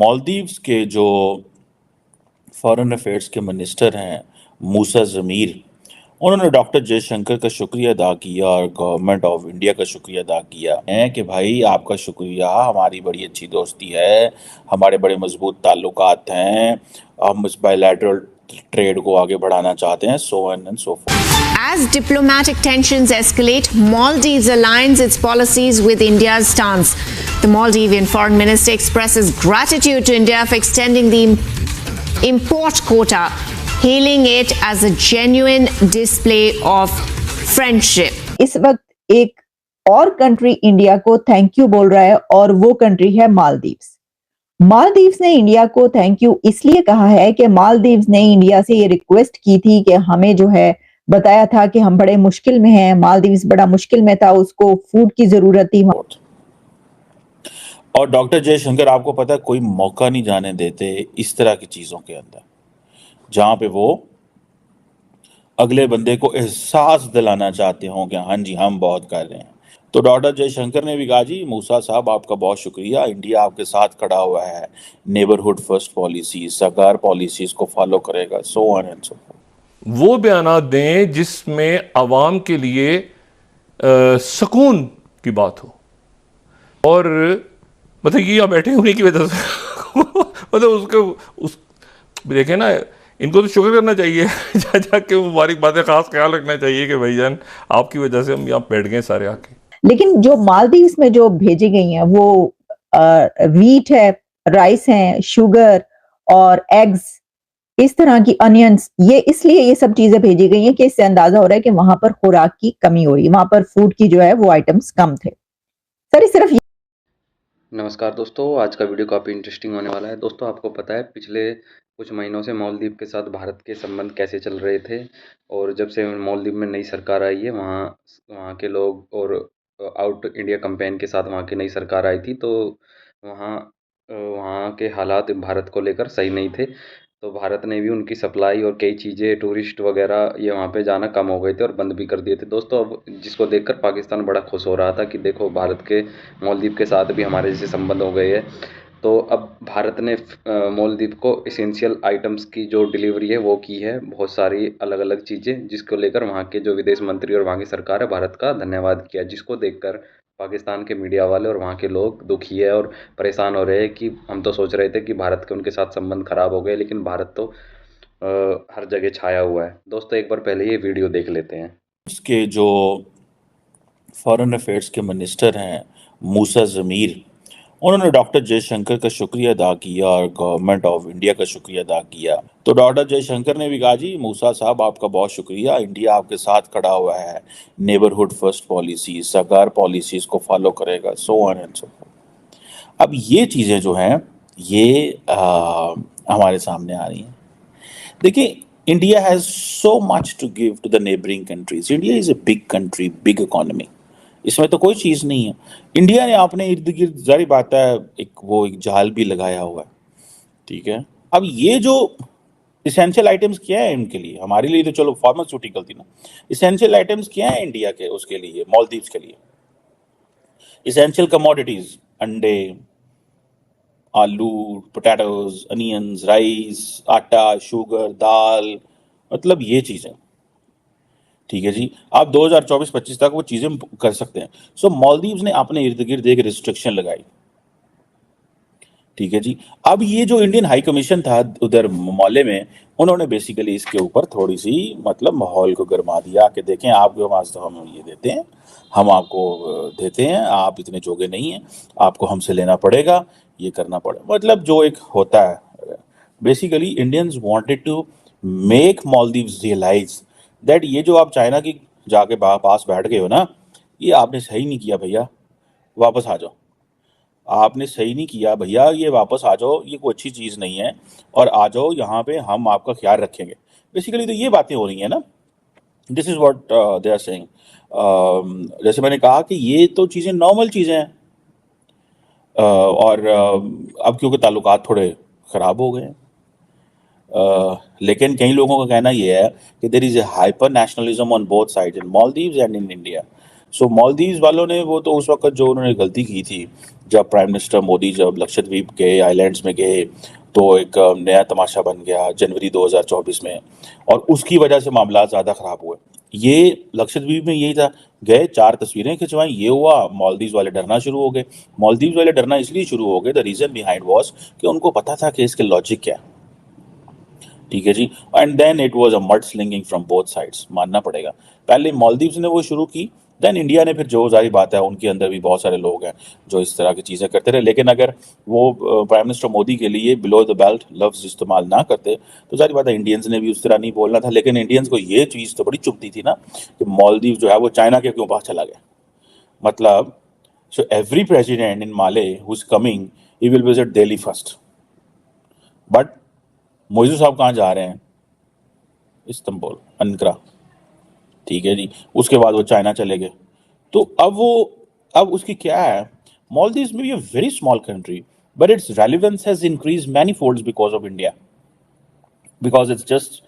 मालदीव्स के जो foreign affairs के मिनिस्टर हैं मूसा ज़मीर, उन्होंने डॉक्टर जयशंकर का शुक्रिया अदा किया और गवर्नमेंट ऑफ इंडिया का शुक्रिया अदा किया है कि भाई आपका शुक्रिया, हमारी बड़ी अच्छी दोस्ती है, हमारे बड़े मजबूत ताल्लुकात हैं, हम इस बायलैटरल ट्रेड को आगे बढ़ाना चाहते हैं, so on and so fourth. As diplomatic tensions escalate, Maldives aligns its policies with India's stance. The Maldivian foreign minister expresses gratitude to India for extending the import quota, hailing it as a genuine display of friendship. इस वक्त एक और country India को thank you बोल रहा है और वो कंट्री है मालदीव्स। मालदीव्स ने इंडिया को थैंक यू इसलिए कहा है कि मालदीव्स ने इंडिया से ये रिक्वेस्ट की थी कि हमें जो है बताया था कि हम बड़े मुश्किल में हैं, मालदीव्स बड़ा मुश्किल में था, उसको फूड की जरूरत थी। और डॉक्टर जयशंकर आपको पता है कोई मौका नहीं जाने देते इस तरह की चीज़ों के अंदर जहाँ पे वो अगले बंदे को एहसास दिलाना चाहते हों कि हाँ जी हम बहुत कर रहे हैं। तो डॉक्टर जयशंकर ने भी कहा जी मूसा साहब आपका बहुत शुक्रिया, इंडिया आपके साथ खड़ा हुआ है, नेबरहुड फर्स्ट पॉलिसी, सरकार पॉलिसीज को फॉलो करेगा, so on and so fourth. वो बयानात दें जिसमें आवाम के लिए सुकून की बात हो। और मतलब ये यहाँ बैठे होने की वजह से मतलब उसको देखें ना, इनको तो शुक्र करना चाहिए जाके मुबारकबाद खास ख्याल रखना चाहिए कि भाईजान आपकी वजह से हम यहाँ बैठ गए सारे आके। लेकिन जो मालदीव्स में जो भेजी गई हैं वो वीट है, राइस है, शुगर और एग्स, इस तरह की अनियंस, ये इसलिए ये सब चीजें भेजी गई हैं कि इससे अंदाजा हो रहा है कि वहां पर खुराक की कमी हो रही है, वहां पर फूड की जो है वो आइटम्स कम थे। सर सिर्फ नमस्कार दोस्तों, आज का वीडियो काफ़ी इंटरेस्टिंग होने वाला है। दोस्तों आपको पता है पिछले कुछ महीनों से मालदीव के साथ भारत के संबंध कैसे चल रहे थे, और जब से मालदीव में नई सरकार आई है वहाँ के लोग, और आउट इंडिया कैंपेन के साथ वहाँ की नई सरकार आई थी, तो वहाँ वहाँ के हालात भारत को लेकर सही नहीं थे। तो भारत ने भी उनकी सप्लाई और कई चीज़ें, टूरिस्ट वगैरह ये वहाँ पे जाना कम हो गए थे और बंद भी कर दिए थे। दोस्तों अब जिसको देखकर पाकिस्तान बड़ा खुश हो रहा था कि देखो भारत के मालदीव के साथ भी हमारे जैसे संबंध हो गए हैं। तो अब भारत ने मालदीव को एसेंशियल आइटम्स की जो डिलीवरी है वो की है, बहुत सारी अलग अलग चीज़ें, जिसको लेकर वहाँ के जो विदेश मंत्री और वहाँ की सरकार है भारत का धन्यवाद किया, जिसको देखकर पाकिस्तान के मीडिया वाले और वहाँ के लोग दुखी है और परेशान हो रहे हैं कि हम तो सोच रहे थे कि भारत के उनके साथ संबंध खराब हो गए, लेकिन भारत तो हर जगह छाया हुआ है। दोस्तों एक बार पहले ये वीडियो देख लेते हैं। इसके जो फॉरेन अफेयर्स के मिनिस्टर हैं मूसा ज़मीर, उन्होंने डॉक्टर जयशंकर का शुक्रिया अदा किया और गवर्नमेंट ऑफ इंडिया का शुक्रिया अदा किया। तो डॉक्टर जयशंकर ने भी कहा जी मूसा साहब आपका बहुत शुक्रिया, इंडिया आपके साथ खड़ा हुआ है, नेबरहुड फर्स्ट पॉलिसी, सरकार पॉलिसीज को फॉलो करेगा, so on and so fourth. अब ये चीज़ें जो हैं ये हमारे सामने आ रही हैं। देखिए India has so much to give to the neighbouring countries. India is a big country, big economy, इसमें तो कोई चीज़ नहीं है। इंडिया ने अपने इर्द गिर्द जारी बात है एक जाल भी लगाया हुआ है, ठीक है। अब ये जो इसेंशियल आइटम्स क्या है इनके लिए, हमारे लिए तो चलो फार्मास्यूटिकल थी ना, इसेंशियल आइटम्स क्या है इंडिया के, उसके लिए मालदीव्स के लिए इसेंशियल कमोडिटीज, अंडे, आलू, पोटैटोज, अनियंस, राइस, आटा, शुगर, दाल, मतलब ये चीज़ें, ठीक है जी। आप 2024-25 तक वो चीज़ें कर सकते हैं। सो मालदीव्स ने अपने इर्द गिर्द एक रिस्ट्रिक्शन लगाई, ठीक है जी। अब ये जो इंडियन हाई कमीशन था उधर मोले में, उन्होंने बेसिकली इसके ऊपर थोड़ी सी मतलब माहौल को गर्मा दिया कि देखें आपके पास तो हम ये देते हैं, हम आपको देते हैं, आप इतने जोगे नहीं हैं, आपको हमसे लेना पड़ेगा, ये करना पड़ेगा, मतलब जो एक होता है। Basically Indians wanted to make Maldives realise that ये जो आप चाइना की जाके पास बैठ गए हो ना, ये आपने सही नहीं किया भैया, वापस आ जाओ, आपने सही नहीं किया भैया, ये वापस आ जाओ, ये कोई अच्छी चीज़ नहीं है, और आ जाओ यहाँ पे, हम आपका ख्याल रखेंगे। बेसिकली तो ये बातें हो रही हैं ना, this is what they are saying. जैसे मैंने कहा कि ये तो चीज़ें नॉर्मल चीज़ें हैं, और अब क्योंकि ताल्लुकात थोड़े ख़राब हो गए हैं, लेकिन कई लोगों का कहना यह है कि there is a hyper nationalism on both sides, in Maldives and in India. So Maldives वालों ने वो तो उस वक्त जो उन्होंने गलती की थी जब प्राइम मिनिस्टर मोदी जब लक्षद्वीप गए, आइलैंड्स में गए, तो एक नया तमाशा बन गया जनवरी 2024 में, और उसकी वजह से मामला ज़्यादा ख़राब हुए। ये लक्षद्वीप में यही था, गए 4 तस्वीरें खिंचवाई, ये हुआ, मालदीव्स वाले डरना शुरू हो गए। मालदीव्स वाले डरना इसलिए शुरू हो गए, द रीज़न बिहाइंड वाज़ कि उनको पता था कि इसके लॉजिक क्या है। ठीक है जी। And then it was a mud slinging from both sides, मानना पड़ेगा। पहले मालदीव्स ने वो शुरू की, देन इंडिया ने फिर, जो जारी बात है, उनके अंदर भी बहुत सारे लोग हैं जो इस तरह की चीज़ें करते रहे। लेकिन अगर वो प्राइम मिनिस्टर मोदी के लिए बिलो द बेल्ट लफ्ज़ इस्तेमाल ना करते तो जारी बात है इंडियंस ने भी उस तरह नहीं बोलना था। लेकिन इंडियंस को ये चीज़ तो बड़ी चुभती थी ना कि मालदीव जो है वो चाइना के क्यों पास चला गया। मतलब, so every president in Male who is coming, he will visit Delhi first, but Muizzu साहब कहाँ जा रहे हैं? Istanbul, Ankara. ठीक है जी। उसके बाद वो चाइना चले गए। तो अब उसकी क्या है, मालदीव्स में भी a very small country, but its relevance has increased many folds because of India, because it's just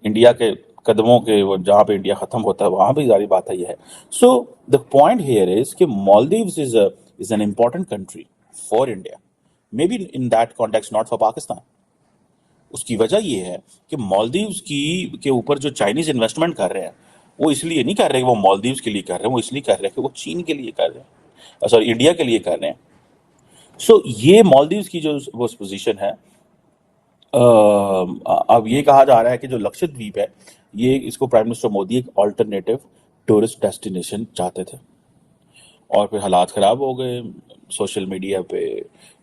India के कदमों के, वो जहाँ पे इंडिया खत्म होता है वहाँ भी सारी बात है ये है। So the point here is कि Maldives is an important country for India, may be in that context not for Pakistan. उसकी वजह ये है कि मालदीव्स की के ऊपर जो चाइनीज इन्वेस्टमेंट कर रहे हैं, वो इसलिए नहीं कर रहे कि वो मालदीव्स के लिए कर रहे हैं, वो इसलिए कर रहे हैं कि वो चीन के लिए कर रहे हैं, सॉरी, इंडिया के लिए कर रहे हैं। सो ये मालदीव्स की जो वो पोजीशन है, अब ये कहा जा रहा है कि जो लक्षद्वीप है, ये इसको प्राइम मिनिस्टर मोदी एक ऑल्टरनेटिव टूरिस्ट डेस्टिनेशन चाहते थे, और फिर हालात ख़राब हो गए सोशल मीडिया पे,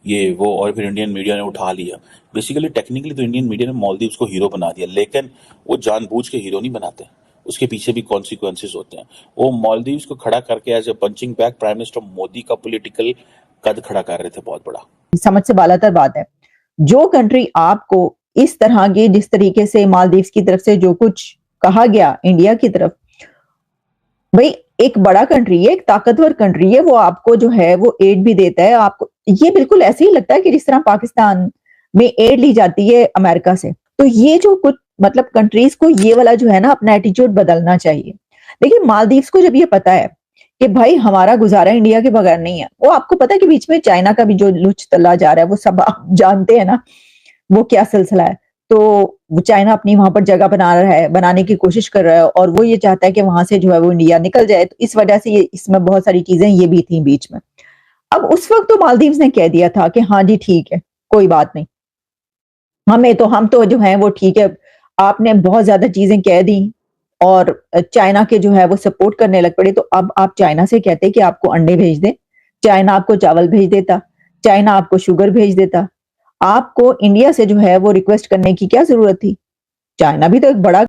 ये वो, और फिर इंडियन मीडिया ने उठा लिया। बेसिकली टेक्निकली तो इंडियन मीडिया ने मालदीव्स को हीरो बना दिया, लेकिन वो जानबूझ के हीरो नहीं बनाते, उसके पीछे भी कॉन्सिक्वेंसेस होते हैं। वो मालदीव्स को खड़ा करके as a punching bag prime minister Modi का पॉलिटिकल कद खड़ा कर रहे थे, बहुत बड़ा। समझ से बालातर बात है। जो कंट्री आपको इस तरह की, जिस तरीके से मालदीव्स की तरफ से जो कुछ कहा गया इंडिया की तरफ, भाई एक बड़ा कंट्री है, एक ताकतवर कंट्री है, वो आपको जो है वो एड भी देता है। आपको ये बिल्कुल ऐसे ही लगता है कि जिस तरह पाकिस्तान में एड ली जाती है अमेरिका से। तो ये जो कुछ मतलब कंट्रीज को ये वाला जो है ना अपना एटीट्यूड बदलना चाहिए। देखिए मालदीव्स को जब ये पता है कि भाई हमारा गुजारा इंडिया के बगैर नहीं है, वो आपको पता है कि बीच में चाइना का भी जो लुच तला जा रहा है, वो सब आप जानते हैं ना वो क्या सिलसिला है। तो वो चाइना अपनी वहां पर जगह बना रहा है, बनाने की कोशिश कर रहा है, और वो ये चाहता है कि वहां से जो है वो इंडिया निकल जाए। तो इस वजह से ये इसमें बहुत सारी चीजें ये भी थी बीच में। अब उस वक्त तो मालदीव्स ने कह दिया था कि हाँ जी ठीक है, कोई बात नहीं, हम तो जो है वो ठीक है। आपने बहुत ज्यादा चीजें कह दी और चाइना के जो है वो सपोर्ट करने लग पड़े। तो अब आप चाइना से कहते कि आपको अंडे भेज दे, चाइना आपको चावल भेज देता, चाइना आपको शुगर भेज देता, आपको इंडिया से जो है वो रिक्वेस्ट करने की क्या जरूरत थी? चाइना भी तो एक बड़ा।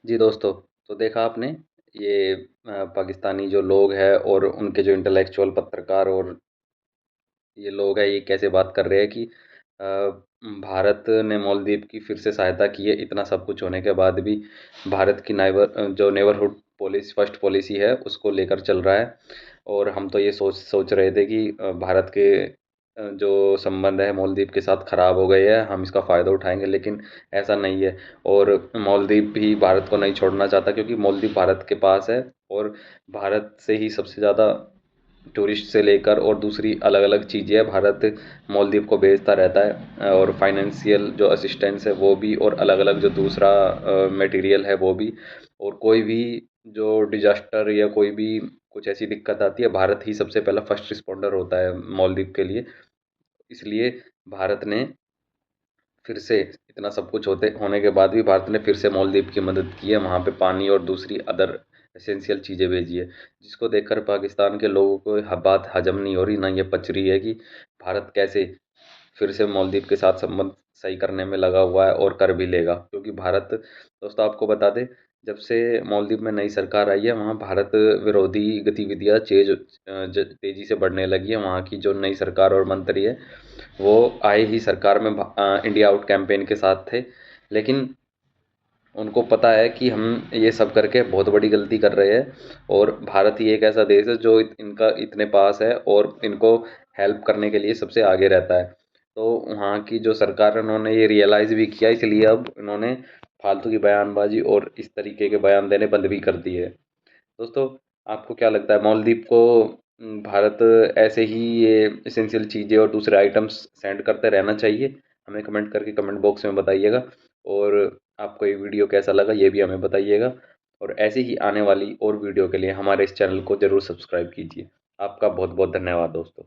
जी दोस्तों, तो देखा आपने ये पाकिस्तानी जो लोग हैं और उनके जो इंटेलेक्चुअल पत्रकार और ये लोग हैं, ये कैसे बात कर रहे हैं कि भारत ने मालदीव की फिर से सहायता की है। इतना सब कुछ होने के बाद भी भारत की जो नेबरहुड पॉलिसी, फर्स्ट पॉलिसी है, उसको लेकर चल रहा है। और हम तो ये सोच रहे थे कि भारत के जो संबंध है मालदीव के साथ ख़राब हो गए हैं, हम इसका फ़ायदा उठाएंगे, लेकिन ऐसा नहीं है। और मालदीव भी भारत को नहीं छोड़ना चाहता, क्योंकि मालदीव भारत के पास है और भारत से ही सबसे ज़्यादा टूरिस्ट से लेकर और दूसरी अलग अलग चीज़ें भारत मालदीव को भेजता रहता है, और फाइनेंशियल जो असिस्टेंस है वो भी, और अलग अलग जो दूसरा मटेरियल है वो भी। और कोई भी जो डिजास्टर या कोई भी कुछ ऐसी दिक्कत आती है, भारत ही सबसे पहला फर्स्ट रिस्पॉन्डर होता है मालदीव के लिए। इसलिए भारत ने फिर से, इतना सब कुछ होने के बाद भी भारत ने फिर से मालदीव की मदद की है, वहाँ पे पानी और दूसरी अदर एसेंशियल चीज़ें भेजी है, जिसको देखकर पाकिस्तान के लोगों को बात हजम नहीं हो रही, ना ये पच रही है कि भारत कैसे फिर से मालदीव के साथ संबंध सही करने में लगा हुआ है और कर भी लेगा। क्योंकि भारत, दोस्तों आपको बता दें, जब से मालदीव में नई सरकार आई है, वहाँ भारत विरोधी गतिविधियाँ तेज़ी से बढ़ने लगी है। वहाँ की जो नई सरकार और मंत्री है, वो आए ही सरकार में इंडिया आउट कैंपेन के साथ थे, लेकिन उनको पता है कि हम ये सब करके बहुत बड़ी गलती कर रहे हैं, और भारत ही एक ऐसा देश है जो इनका इतने पास है और इनको हेल्प करने के लिए सबसे आगे रहता है। तो वहाँ की जो सरकार है, उन्होंने ये रियलाइज़ भी किया, इसलिए अब इन्होंने फालतू की बयानबाजी और इस तरीके के बयान देने बंद भी कर दिए। दोस्तों आपको क्या लगता है, मालदीव को भारत ऐसे ही ये एसेंशियल चीज़ें और दूसरे आइटम्स सेंड करते रहना चाहिए। हमें कमेंट करके कमेंट बॉक्स में बताइएगा और आपको ये वीडियो कैसा लगा ये भी हमें बताइएगा। और ऐसे ही आने वाली और वीडियो के लिए हमारे इस चैनल को ज़रूर सब्सक्राइब कीजिए। आपका बहुत बहुत धन्यवाद दोस्तों।